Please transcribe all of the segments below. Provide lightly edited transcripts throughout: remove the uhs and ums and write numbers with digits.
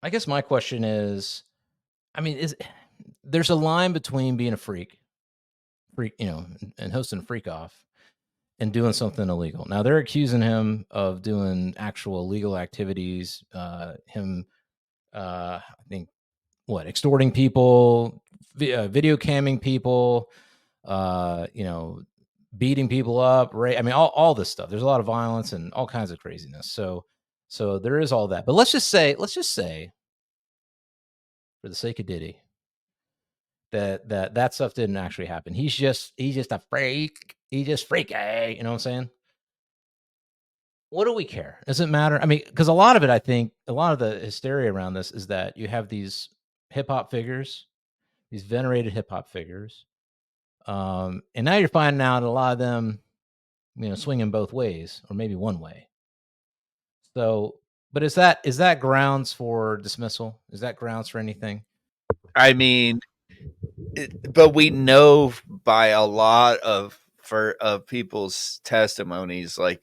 I guess my question is, I mean, there's a line between being a freak, and hosting a freak off and doing something illegal. Now they're accusing him of doing actual illegal activities. I think extorting people, video camming people, you know, beating people up, right? I mean, all this stuff. There's a lot of violence and all kinds of craziness. So there is all that. But let's just say, for the sake of Diddy, that stuff didn't actually happen. He's just a freak. He's just freaky. You know what I'm saying? What do we care? Does it matter? I mean, because a lot of it, I think, a lot of the hysteria around this is that you have these hip hop figures, these venerated hip hop figures, and now you're finding out a lot of them, swinging both ways or maybe one way. So, but is that grounds for dismissal? Is that grounds for anything? I mean, but we know by a lot of people's testimonies, like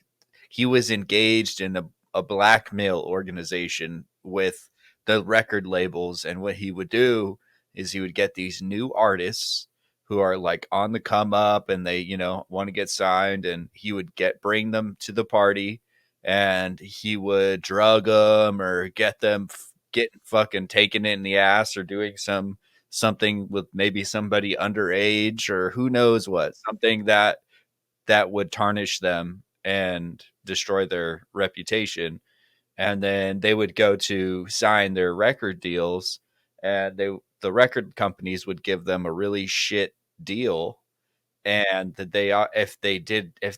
he was engaged in a blackmail organization with the record labels, and what he would do is he would get these new artists who are like on the come up and they want to get signed, and he would bring them to the party, and he would drug them or get them getting fucking taken in the ass or doing something with maybe somebody underage or who knows what, something that would tarnish them and destroy their reputation. And then they would go to sign their record deals, and the record companies would give them a really shit deal, and that if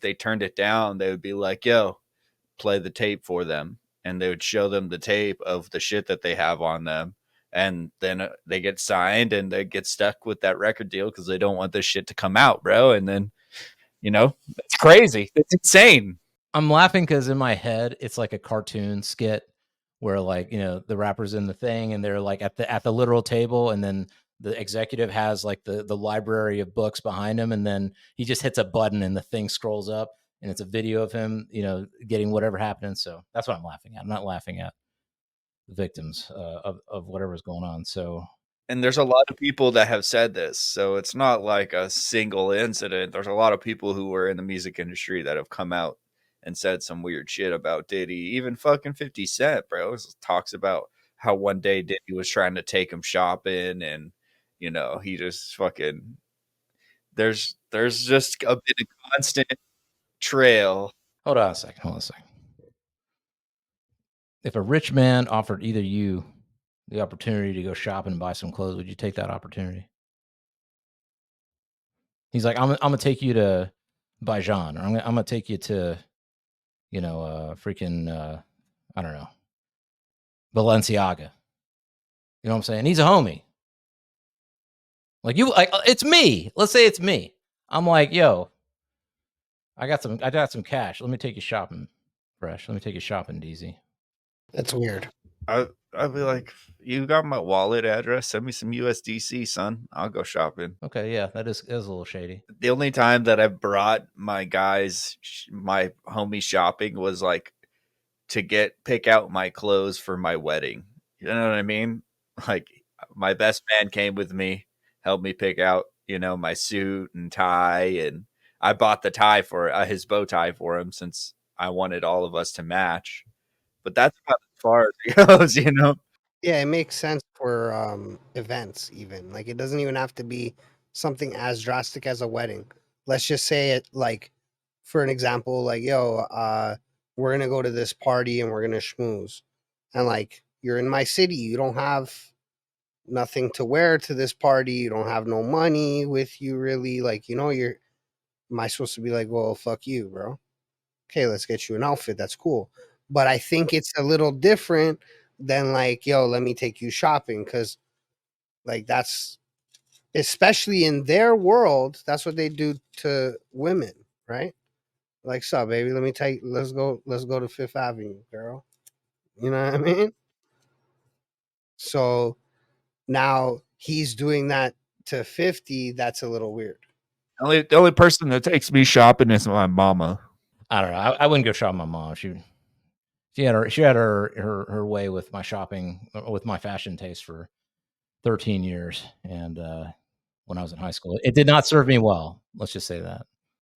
they turned it down, they would be like, yo, play the tape for them, and they would show them the tape of the shit that they have on them, and then they get signed and they get stuck with that record deal because they don't want this shit to come out, bro. And then it's crazy, it's insane. I'm laughing because in my head it's like a cartoon skit where, like, the rapper's in the thing and they're like at the literal table, and then the executive has like the library of books behind him, and then he just hits a button and the thing scrolls up and it's a video of him, getting whatever happening. So that's what I'm laughing at. I'm not laughing at the victims of whatever's going on. So And there's a lot of people that have said this, so it's not like a single incident. There's a lot of people who were in the music industry that have come out and said some weird shit about Diddy. Even fucking 50 Cent, bro, talks about how one day Diddy was trying to take him shopping, and he just fucking there's just a bit of constant trail. hold on a second. Hold on a second. If a rich man offered either you the opportunity to go shopping and buy some clothes, would you take that opportunity? He's like, I'm gonna take you to Bajan, or I'm gonna take you to, freaking, I don't know, Balenciaga. You know what I'm saying? He's a homie. Like, it's me. Let's say it's me. I'm like, yo, I got some cash. Let me take you shopping, Fresh. Let me take you shopping, Deezy. That's weird. I'd be like, you got my wallet address? Send me some USDC, son. I'll go shopping. Okay, yeah, that is a little shady. The only time that I've brought my homie shopping was like to pick out my clothes for my wedding. You know what I mean? Like, my best man came with me, helped me pick out, my suit and tie, and I bought the tie for his bow tie for him since I wanted all of us to match. But that's about as far as it goes. Yeah, it makes sense for events even. Like, it doesn't even have to be something as drastic as a wedding. Let's just say it, like, for an example, like, yo, we're gonna go to this party and we're gonna schmooze. And like, you're in my city, you don't have nothing to wear to this party, you don't have no money with you really. Like, am I supposed to be like, well, fuck you, bro? Okay, let's get you an outfit. That's cool. But I think it's a little different than like, yo, let me take you shopping, because like that's, especially in their world, that's what they do to women, right? Like, so baby, let's go to Fifth Avenue, girl. You know what I mean? So now he's doing that to 50. That's a little weird. The only person that takes me shopping is my mama. I don't know. I wouldn't go shopping with my mom. She had her way with my shopping, with my fashion taste for 13 years, and when I was in high school, it did not serve me well. Let's just say that.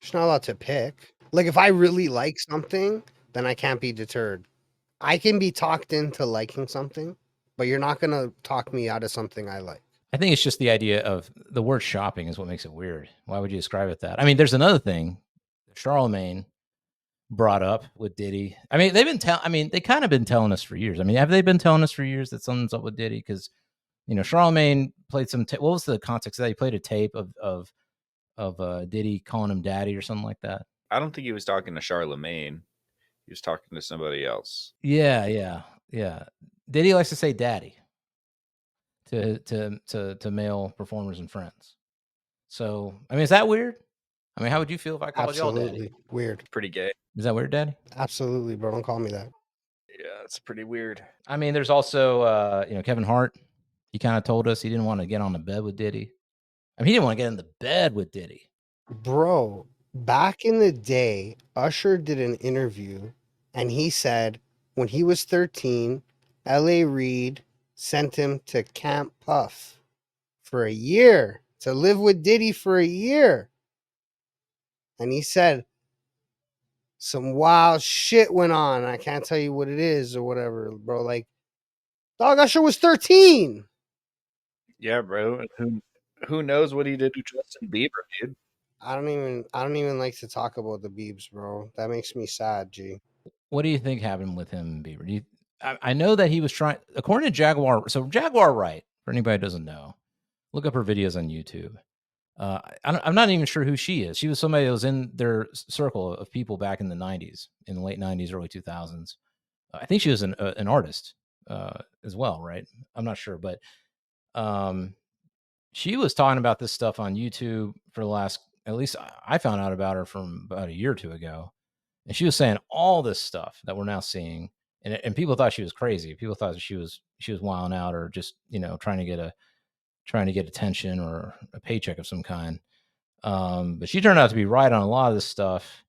She's not allowed to pick. Like if I really like something, then I can't be deterred. I can be talked into liking something, but you're not gonna talk me out of something I like. I think it's just the idea of the word shopping is what makes it weird. Why would you describe it that? I mean, there's another thing Charlamagne brought up with Diddy. I mean, they kind of been telling us for years. I mean, have they been telling us for years that something's up with Diddy? Because Charlamagne played some. What was the context of that? He played a tape of Diddy calling him daddy or something like that. I don't think he was talking to Charlamagne. He was talking to somebody else. Yeah. Diddy likes to say daddy to male performers and friends. So, I mean, is that weird? I mean, how would you feel if I called y'all daddy? Absolutely weird. Pretty gay. Is that weird, daddy? Absolutely, bro. Don't call me that. Yeah, it's pretty weird. I mean, there's also Kevin Hart. He kind of told us he didn't want to get on the bed with Diddy. I mean, he didn't want to get in the bed with Diddy. Bro, back in the day, Usher did an interview and he said when he was 13, L.A. Reid sent him to Camp Puff for a year to live with Diddy for a year. And he said some wild shit went on. I can't tell you what it is or whatever, bro. Like, dog, Usher was 13. Yeah, bro. Who knows what he did to Justin Bieber, dude? I don't even like to talk about the Biebs, bro. That makes me sad, G. What do you think happened with him and Bieber? I know that he was trying, according to Jaguar. So Jaguar Wright, for anybody who doesn't know, look up her videos on YouTube. I'm not even sure who she is. She was somebody that was in their circle of people back in the 90s, in the late 90s, early 2000s. I think she was an artist as well, right? I'm not sure, but she was talking about this stuff on YouTube for the last, at least I found out about her from about a year or two ago. And she was saying all this stuff that we're now seeing. And people thought she was crazy. People thought she was wilding out or just, trying to get attention or a paycheck of some kind. But she turned out to be right on a lot of this stuff.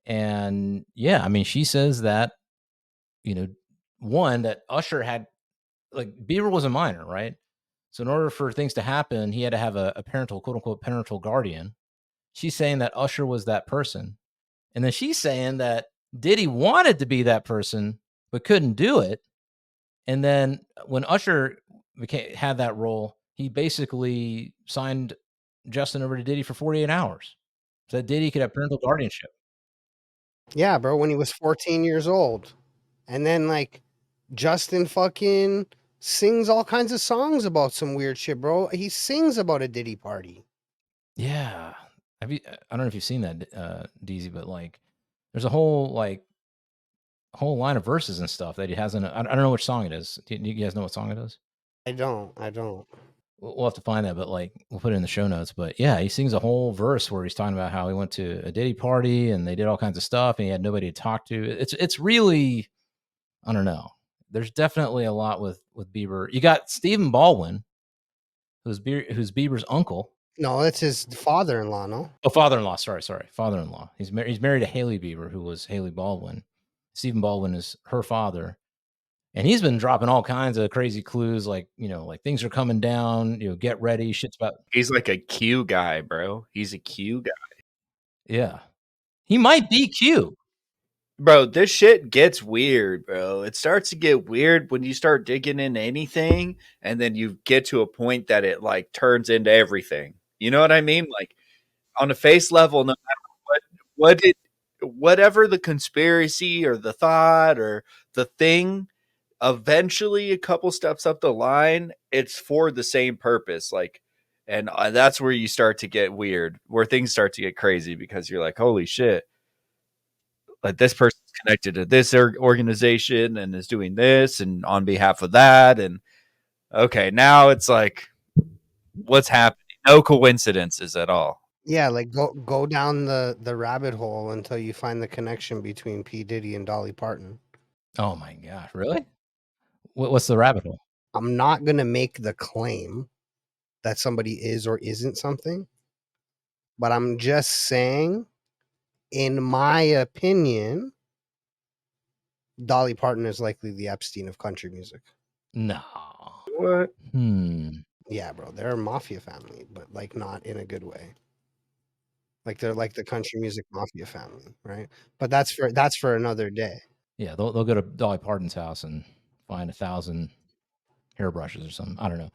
And yeah, I mean, she says that, one, that Usher had, like, Bieber was a minor, right? So in order for things to happen, he had to have a parental, quote unquote, parental guardian. She's saying that Usher was that person. And then she's saying that Diddy wanted to be that person, but couldn't do it. And then when Usher had that role, he basically signed Justin over to Diddy for 48 hours so that Diddy could have parental guardianship. Yeah, bro, when he was 14 years old. And then like Justin fucking sings all kinds of songs about some weird shit, bro. He sings about a Diddy party. Yeah. I don't know if you've seen that, Deezy, but like there's a whole line of verses and stuff that he has in it. I don't know which song it is. Do you guys know what song it is? I don't. We'll have to find that, but like we'll put it in the show notes. But yeah, he sings a whole verse where he's talking about how he went to a Diddy party and they did all kinds of stuff and he had nobody to talk to. It's really, I don't know. There's definitely a lot with Bieber. You got Stephen Baldwin, who's Bieber's uncle. No, that's his father-in-law, no? Oh, father-in-law. Sorry, father-in-law. He's married to Haley Bieber, who was Haley Baldwin. Stephen Baldwin is her father. And he's been dropping all kinds of crazy clues, like, like things are coming down, get ready, shit's about. He's like a Q guy, bro. He's a Q guy. Yeah. He might be Q. Bro, this shit gets weird, bro. It starts to get weird when you start digging into anything and then you get to a point that it like turns into everything. You know what I mean? Like on a face level, no matter whatever the conspiracy or the thought or the thing, eventually a couple steps up the line, it's for the same purpose. Like, and that's where you start to get weird, where things start to get crazy because you're like, holy shit, like this person's connected to this organization and is doing this and on behalf of that. And okay, now it's like, what's happening? No coincidences at all. Yeah, like go down the rabbit hole until you find the connection between P. Diddy and Dolly Parton. Oh my gosh, really? What's the rabbit hole? I'm not gonna make the claim that somebody is or isn't something, but I'm just saying, in my opinion, Dolly Parton is likely the Epstein of country music. No. What? Yeah, bro, they're a mafia family, but like not in a good way. Like they're like the country music mafia family, right? But that's for another day. Yeah, they'll go to Dolly Parton's house and find 1,000 hairbrushes or something. I don't know.